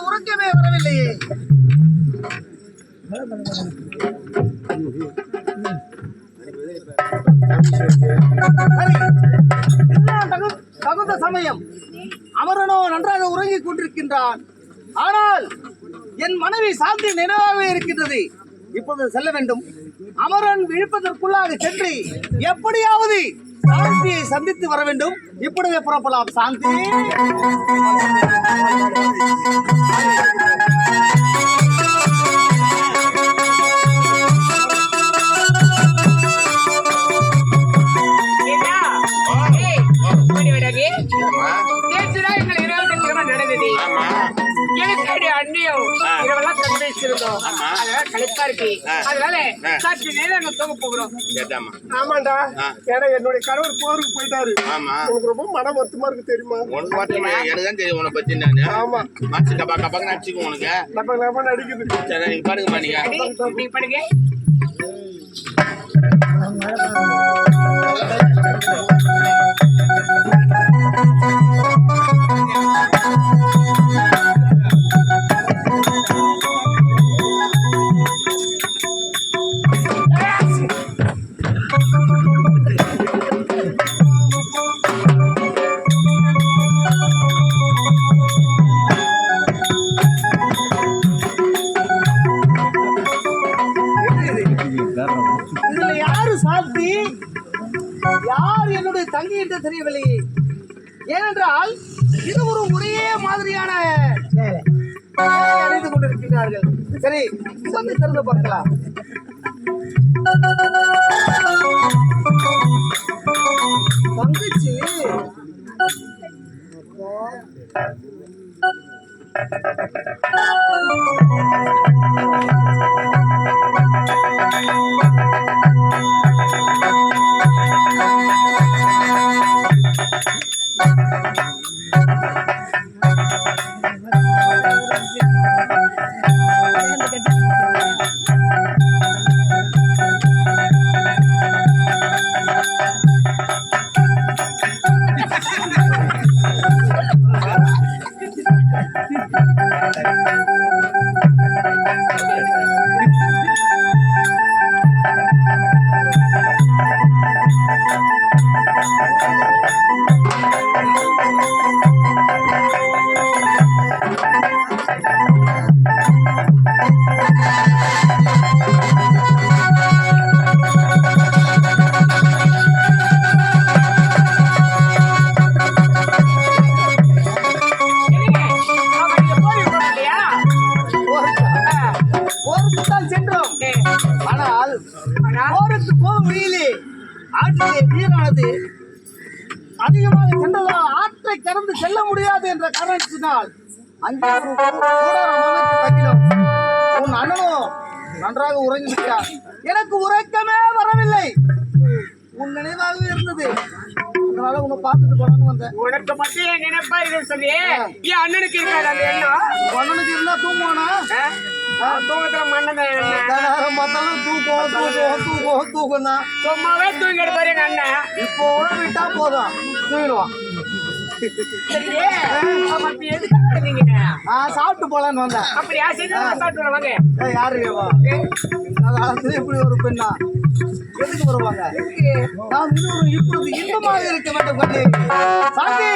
உறக்கமே வரவில்லையே. தகுந்த சமயம். அமரனோ நன்றாக உறங்கிக் கொண்டிருக்கின்றான். ஆனால் என் மனைவி சாந்தி நினைவாகவே இருக்கின்றது. இப்போது செல்ல வேண்டும். அமரன் விழிப்பதற்குள்ளாக சென்று எப்படியாவது சாந்தியை சந்தித்து வர வேண்டும். இப்பொழுதே புறப்படலாம். சாந்தி, என்னுடைய கணவர் போருக்கு போயிட்டாரு. உனக்கு ரொம்ப மன வருத்தமா இருக்கு தெரியுமா? எனக்கு தெரியும் உன பத்தி. ஆமா, கப்பா கப்பா நடிச்சுக்கும் உனக்கு நடிக்குது. நீங்க பாருங்கம்மா, நீங்க பாருங்க. இதுல யாரு சாந்தி, யார் என்னுடைய தங்கி என்று தெரியவில்லையே. ஏனென்றால் இருவரும் ஒரே மாதிரியான அணிந்து கொண்டிருக்கிறார்கள். சரி, சொல்லி திறந்து பார்க்கலாம். வந்துச்சு. அதிகமாக சென்றதால் ஆற்றை கடந்து செல்ல முடியாது என்ற காரணத்தினால் அங்கே உன் அண்ணனும் நன்றாக உறங்கிவிட்டார். எனக்கு உறக்கமே வரவில்லை. உன் நினைவாக இருந்தது. அதனால உன்னை பார்த்துட்டு போனான்னு வந்தேன். உனக்கு பத்தி நினைப்பா இருக்கு சொல்லி என் அண்ணனுக்கு இருக்காது அந்த எண்ணம். அண்ணனுக்கு இருந்தா தூங்குவானா? தூக்கத்துல மண்ணதான் தூக்கம் தான். சும்மாவே தூங்கிட்டு பாரு எங்க அண்ணன். இப்போ விட்டா போதும், தூங்கிடுவான். சாப்பிட்டு போலான்னு வந்தேன். அப்படியா? சரி, சாப்பிட்டு வாங்க. யாரு இப்படி ஒரு பெண்ணா எதுக்கு வருவாங்க? நாம் இன்னொரு இப்பொழுது இன்பமாக இருக்க வேண்டும். சாந்தி,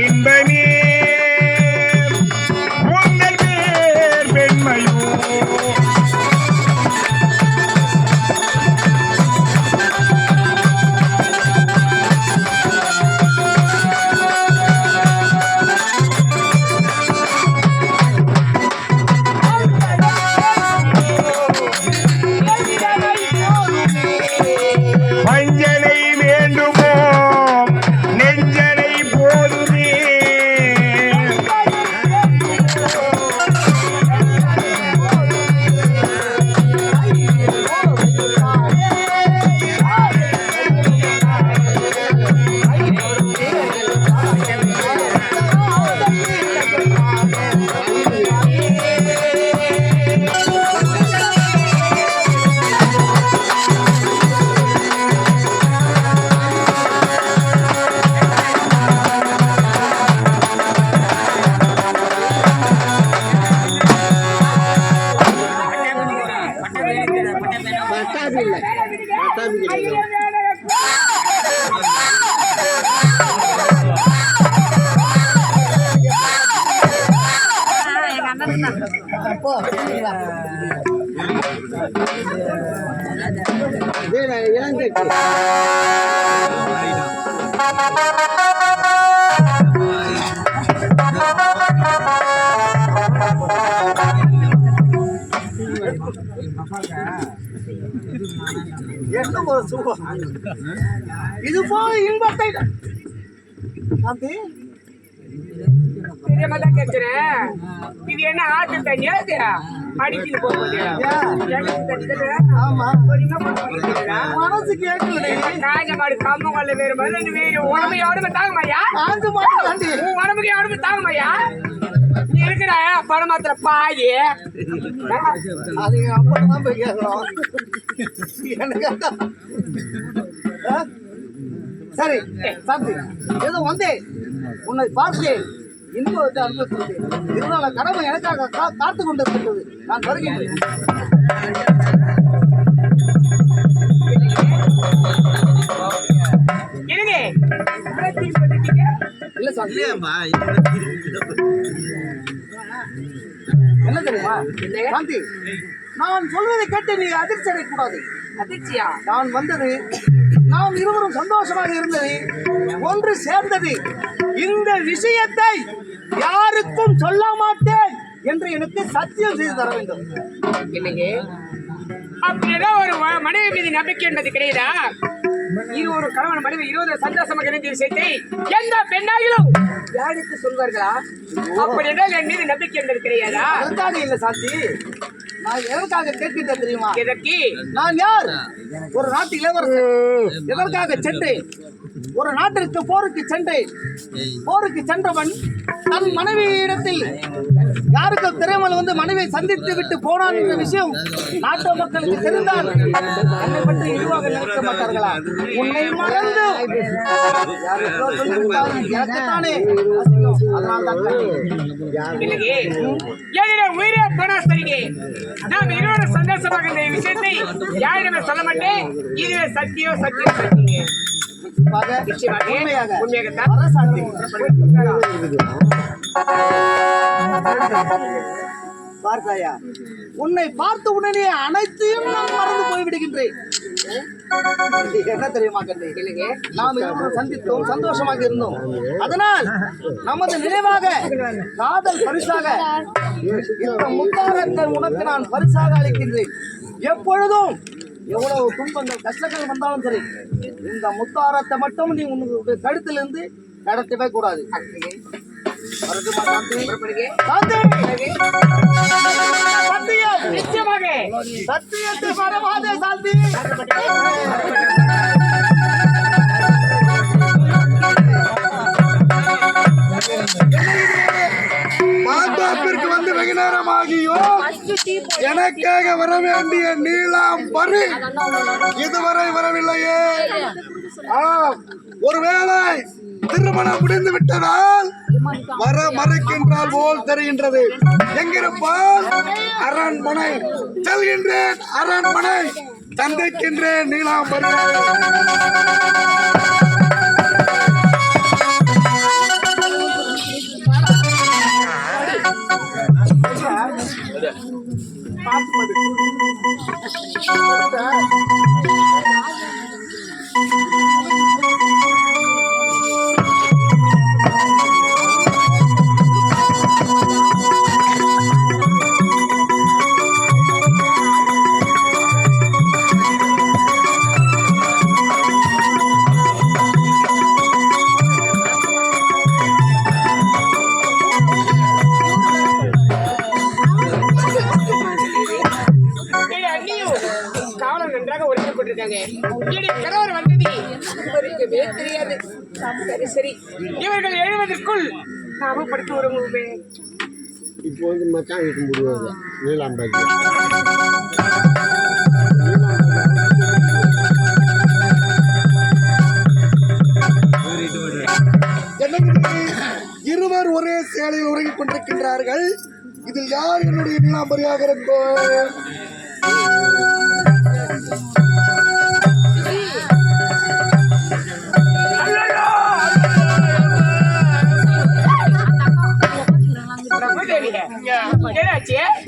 இன்பமே உங்கள் பேர் வெண்மையோ மஞ்சளை வேண்டுமோ நெஞ்சலை போதுமே என்ன ஒரு சுகம் இது போல இன்பத்தை சாந்தி தெரியாமதான் கேட்கிறேன். இது என்ன ஆட்டு தண்ணியா இது? அடிக்கிட்டு போகுது. ஆமா ஒரு இன்னும் குடிக்கிறீங்களா? மனசு கேட்கல காஞ்ச மாடு கம்பு கொள்ள வேறு மாதிரி வேறு உடம்பு எவனுமே தாங்க மாயா? காஞ்ச மாடு தாண்டி உன் உடம்புக்கு எவனுமே தாங்க மாயா? நீ இருக்கிற பணமாத்திர பாயி அது எங்க அப்பா தான் போய் கேட்கணும் எனக்கு அதான். ஆ? சரி சாந்தி ஏதோ வந்தேன் உன்னை பார்த்தேன் இன்பத்தை அனுபவித்தேன் இருந்தாலும் கடமை எனக்காக காத்து கொண்டிருக்கின்றது நான் வருகின்றேன் இருங்க திருப்பி வந்துட்டீங்க. இல்ல சாந்தி என்ன தெரியுமா சாந்தி நான் சொல்வதை கேட்டு நீ அதிர்ச்சி அடையக்கூடாது. அதிர்ச்சியா? நான் வந்தது நாம் இருவரும் சந்தோஷமாக இருந்தது ஒன்று சேர்ந்தது இந்த விஷயத்தை யாருக்கும் சொல்ல மாட்டேன் என்று எனக்கு சத்தியம் செய்து தர வேண்டும். இல்லைங்க அப்படிதான் ஒரு மனைவி மீது நம்பிக்கை என்பது கிடையாதா? இது ஒரு கணவன் மனைவி 20 சந்தோஷமாக இருந்த விஷயத்தை எந்த பெண்ணாகிலும் யாருக்கு சொல்வார்களா? அப்படி என்றால் என் மீது நம்பிக்கை என்பது கிடையாதா? அதற்காக இல்லை சாந்தி நான் எதற்காக கேட்கின்றேன் தெரியுமா? எதற்கு? நான் யார்? ஒரு நாட்டு இளவரசன். எதற்காக சென்றேன்? ஒரு நாட்டிற்கு போருக்கு சென்றேன். போருக்கு சென்றவன் தன் மனைவியிடத்தில் யாருக்கும் தெரியாமல் வந்து மனைவியை சந்தித்து விட்டு போனான் என்ற விஷயம் நாட்டு மக்களுக்கு தெரிந்தால் என்னை பற்றி இழிவாக நினைக்க மாட்டார்களா? உன்னை மறந்து யாருக்கோ சொல்லிவிட்டால் எனக்குத்தானே அசிங்கம். அதனால்தான் இல்லையே என்னுடைய உயிரே போனா சரிங்க. நாம் இருவர சந்தோஷமாக இந்த விஷயத்தை யாரிடமே சொல்ல மாட்டேன். இதுவே சத்தியம் சத்தியம் சத்தியங்க. உண்மையாக உண்மையாகத்தான். வர சாந்தி பார்த்தாயா உன்னை பார்த்த உடனே அனைத்தையும் நான் மறந்து போய்விடுகின்றேன். என்ன தெரியுமா கண்ணே? இல்லைங்க நாம் இருவரும் சந்தித்தோம் சந்தோஷமாக இருந்தோம். அதனால் நமது நினைவாக காதல் பரிசாக இந்த முத்தாரத்தை உனக்கு நான் பரிசாக அளிக்கின்றேன். எப்பொழுதும் எவ்வளவு துன்பங்கள் கஷ்டங்கள் வந்தாலும் சரி இந்த முத்தாரத்தை மட்டும் நீ உன்னுடைய கழுத்திலிருந்து கடத்தவே கூடாது. வரட்டுமா சாந்தி? சாந்தி! சத்தியம்! நிச்சயமாக சத்தியத்தை மறவாதே சாந்தி. மாந்தாப்பிற்கு வந்து வெகு நேரமாகியோ எனக்காக வர வேண்டிய நீலாம் வரு இதுவரை வரவில்லையே. ஒருவேளை திருமணம் முடிந்து விட்டதால் வர மறைக்கின்றால் போல் தெரிகின்றது. எங்கிருப்பால்? அரண்மனை செல்கின்றேன். அரண்மனை சந்திக்கின்ற நீலாம்பரி. காவலர் நன்றாக ஒழித்துக் கொண்டிருக்காங்க. கணவர் வந்தது இவருக்குமே தெரியாது. சரி சரி, இவர்கள் எழுவதற்குள் நாம படுத்து வருவோமே. இப்போ வந்து மச்சான் வைக்க முடியாது நீலாம்பரி. இருவர் ஒரே சேலையில் உறங்கிக் கொண்டிருக்கின்றார்கள். இதில் யார் என்னுடைய நீலாம்பரியாக இருக்கும்?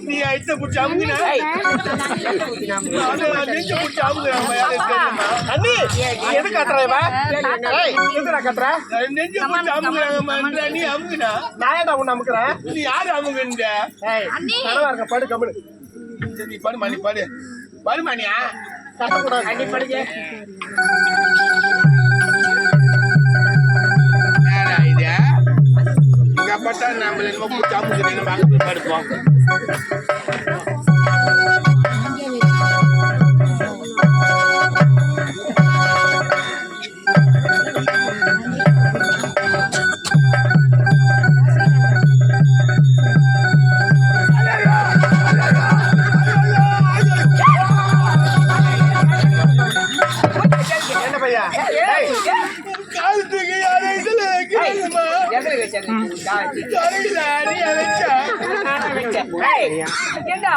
நீ ஐட்ட புடிச்சு அமுங்கினா நெஞ்சு புடிச்சு அமுங்குறாமா அண்ணி எது கட்டுறா? எதுடா கட்டுற? நெஞ்சு புடிச்சு அமுங்குறாங்கம்மா. நீ அமுங்கினா நான் ஏன்டா உன்னை அமுக்குறேன்? நீ யாரு அமுங்குன்ற? கனவா இருக்க படு கம்முனு. நீ படுமா, நீ படு படுமானியா. கட்டக்கூடாது. அண்ணி படுங்க. இது இங்க பட்டா நம்மள என்ன புடிச்சு அமுங்குறீங்க. வாங்க படுப்போம். என்ன பையா? காலத்துக்கு யாரை இதுல வைக்கிறீங்கம்மா? எதுல வச்சாங்க? கரையில நீ அழைச்சா ஏண்டா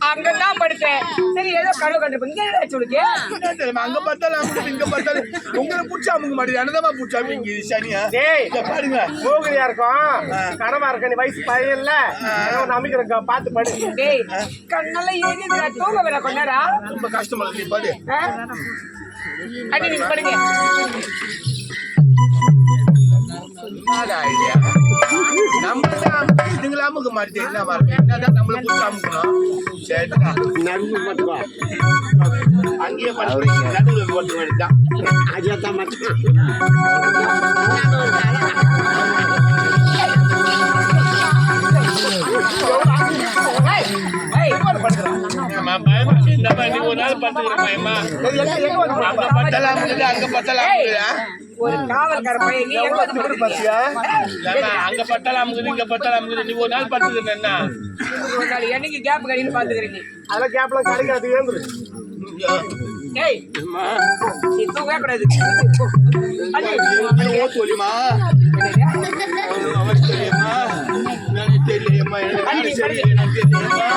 அங்கதான் படுத்தேன். சரி ஏதோ கனவு கண்டிருப்பேன். இங்க என்ன சொல்லுங்க? அங்க பார்த்தாலும் அமுக்கு, இங்க பார்த்தாலும் உங்களை புடிச்சா அமுங்க மாட்டேங்குது. என்னதான் புடிச்சா அமுங்க சனியா? டேய் இங்க பாருங்க. மூகரியா இருக்கும். கனவா இருக்க. நீ வயசு பையன் இல்ல. நம்பிக்கை பார்த்து படு. டேய் கண்ணெல்லாம் ஏறிடுறா. தூங்க வேற கொண்டாரா? ரொம்ப கஷ்டமா இருக்கு. நீ பாரு. அண்ணி நீங்க படுங்க. இதுங்களை அமுக்க மாட்டேன். என்ன பாருங்க, என்னதான் நம்மள புடிச்சா அமுக்கணும். சரிடா, நடுவு மட்டும் வா. அங்கேயே படுத்து நடுவில் போட்டு வேண்டியதான். அதான் மச்சான். இந்த மாதிரி ஒரு நாள் படுத்துக்கிறேன் பயமா. அங்க பத்தலாம் அமுக்குது, அங்க பத்தலாம் அமுக்குது. ஒரு காவல்கார பையன் நீ எங்க வந்து படுத்தியா? அங்க பத்தலாம் அமுக்குது, இங்க பத்தலாம் அமுக்குது. நீ ஒரு நாள் படுத்துக்கிறேன் என்ன? ஒரு நாள் என்னைக்கு கேப் கடின்னு பாத்துக்கிறீங்க. அதெல்லாம் கேப்லாம் கிடைக்காது. ஏந்துரு. ஏய் நீ தூங்கவே கூடாது. தெரியுமா அவன் தெரியுமா? எனக்கு தெரியுமா? எனக்கு தெரியுமா?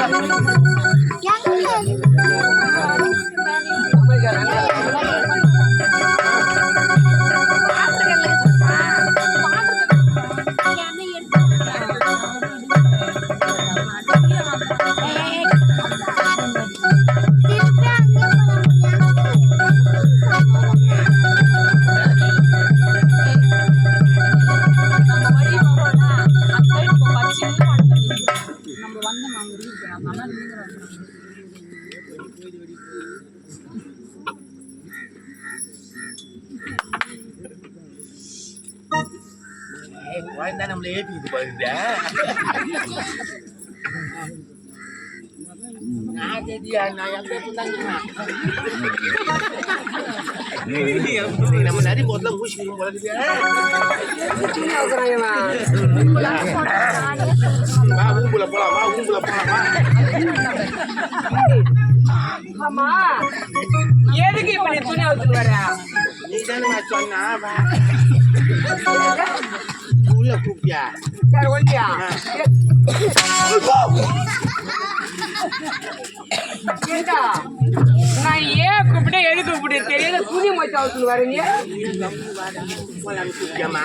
நம்மள ஏற்றிட்டு பாருங்க. நம்ம நரி போதுல மூச்சு போடுறது. ஊம்புல போலாமா? ஊம்புல போலாமா? ஆமா எதுக்கு இப்ப நீ துணி அவுத்து வர? நீ தானே நான் சொன்னா உள்ள கூப்பியா? சரி ஒண்டியா ஏண்டா நான் ஏன் கூப்பிட்டேன் எதுக்கு கூப்பிட்டு தெரியாத புதிய மொச்ச அவசரம் வரீங்க ஏம்மா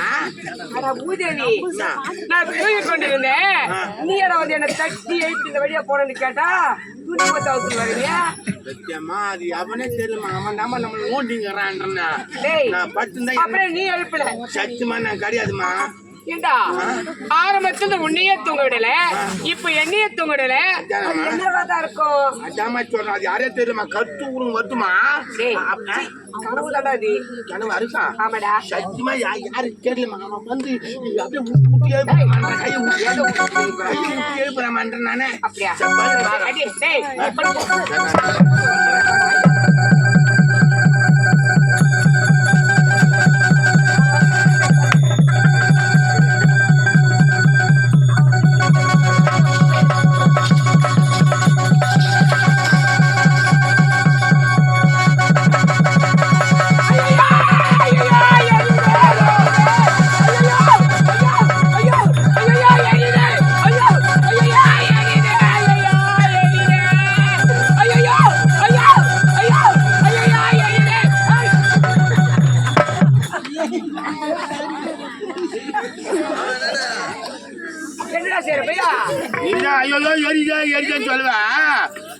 அடா பூதேவி நான் தூங்கி கொண்டிருந்தேன் நீ யாரா வந்து என்ன தட்டி எழுப்பி இந்த வழியா போனேன்னு கேட்டா புதிய மொச்ச அவசரம் வரீங்க சத்தியமா அது அவனே தெரியலமா அவன் தாமா நம்மள ஓட்டிங்கிறான்றா டேய் நான் பத்து அப்புறம் நீ எழுப்பல சத்தியமா நான் கிடையாதுமா ஏண்டா ஆரம்பத்துல உன்னையே தூங்க விடல இப்ப என்னையே தூங்க விடல என்னவாதான் இருக்கும் அதாமா சொல்றேன் அது யாரே தெரியுமா கத்து ஊரும் வருதுமா கனவுதாடா அது கனவு அருக்கா ஆமாடா சத்தியமா யாரு தெரியலமா அவன் வந்து அப்படியே முட்டி எழுப்புறான் கையை முட்டி எழுப்புறான் நானே அப்படியா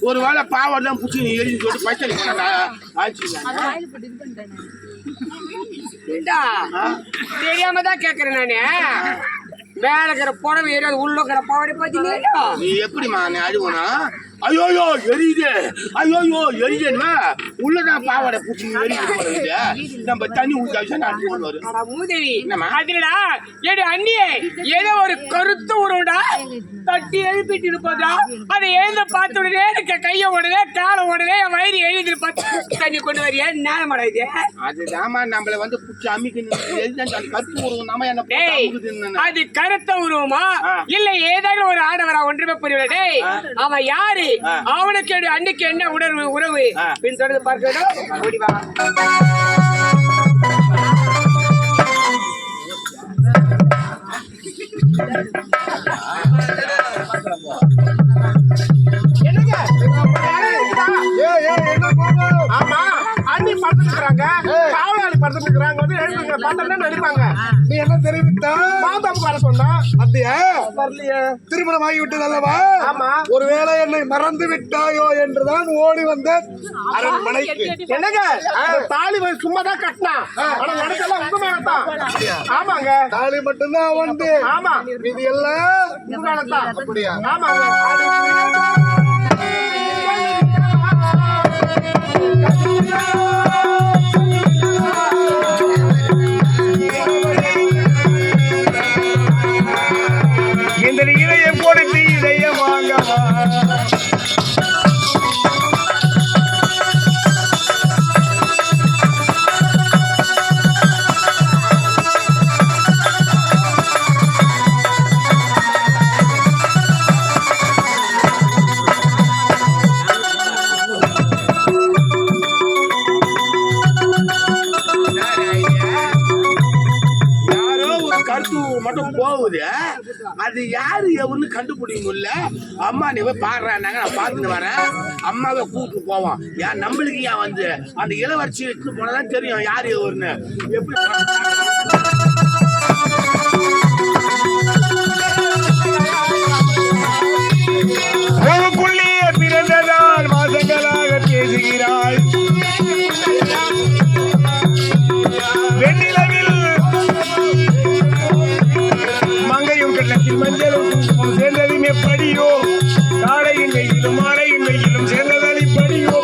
ஒரு வேளை பாவம் தான் புடிச்சு எரிஞ்சு சொல்லிட்டு பச்சை தெரியாம தான் கேக்குறேன் நானு மேல இருக்கிற புடவை ஏறியாது உள்ள இருக்கிற பாவடை பாத்தீங்களா நீ எப்படிமா நீ அழுவணும் ஐயோயோ எரியுது ஐயோயோ எரியுதுன்னு உள்ளதான் பாவாடை பூச்சி எரியுது நம்ம தண்ணி ஊற்றி நான் வரும் மூதேவி அதுலடா ஏடு அண்ணியே ஏதோ ஒரு கருத்து உருவடா தட்டி எழுப்பிட்டு இருப்பதா அதை எழுந்த பார்த்த உடனே எனக்கு கையை உடனே காலை உடனே என் வயிறு எழுதி பார்த்து தண்ணி கொண்டு வரியா நேரம் இது அதுதாமா நம்மள வந்து பூச்சி அம்மிக்கு கருத்து உருவம் நாம என்ன அது கருத்த உருவமா இல்ல ஏதாவது ஒரு ஆடவரா ஒன்றுமே புரியல அவன் யாரு அவனுக்கு அன்னைக்கு என்ன உறவு பின் தொடர்ந்து பார்க்க வேண்டும் ஓடிவா ஆமா அண்ணி படுத்துக்கிறாங்க காவலாளி படுத்துக்கிறாங்க வந்து எழுதுங்க பார்த்தா நடிப்பாங்க நீ என்ன தெரிவித்தா மாதாப்பு வர சொன்னா அப்படியா வரலையே திருமணம் ஆகிவிட்டது அல்லவா ஆமா ஒருவேளை என்னை மறந்து விட்டாயோ என்றுதான் ஓடி வந்த அரண்மனைக்கு என்னங்க தாலி சும்மா தான் கட்டினா ஆனா நடக்கலாம் உங்க மேலதான் ஆமாங்க தாலி மட்டும்தான் வந்து ஆமா இது எல்லாம் உங்க மேலதான் அப்படியா ஆமாங்க இந்த இதயம் கொடுத்து இதயம் வாங்கவா மட்டும் போகுது அது யாரு எவன்னு கண்டுபிடிக்க முடியல அம்மா நீ போய் பாடுறாங்க நான் பார்த்துட்டு வரேன் அம்மாவை கூப்பிட்டு போவோம் ஏன் நம்மளுக்கு ஏன் வந்து அந்த இளவரசி எடுத்து போனதான் தெரியும் யாரு எவருன்னு எப்படி பிறந்ததால் மாதங்களாக பேசுகிறாள் வெண்ணிலவில் மங்கையும் கள்ளத்தில் மஞ்சளும் சேர்ந்ததும் எப்படியோ காலையின் வெயிலும் மாலையின் வெயிலும் சேர்ந்ததால் இப்படியோ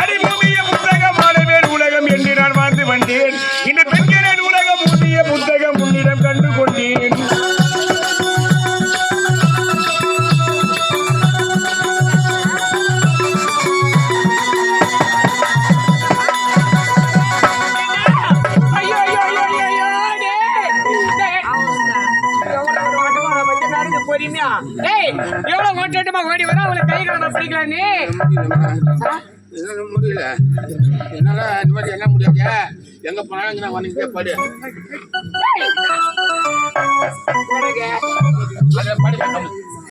அறிமுகிய புத்தகமான வேறு உலகம் என்று நான் வாழ்ந்து வந்தேன் இந்த பெண்களின் உலகம் புதிய புத்தகம் உன்னிடம் கண்டு கொண்டேன் எவ்வளவு ஓட்டமா ஓடி வர அவளை கை கால பிடிக்கலாம் நீ முடியல என்னால இந்த மாதிரி என்ன முடியாது எங்க போனாலும் வந்து படு படு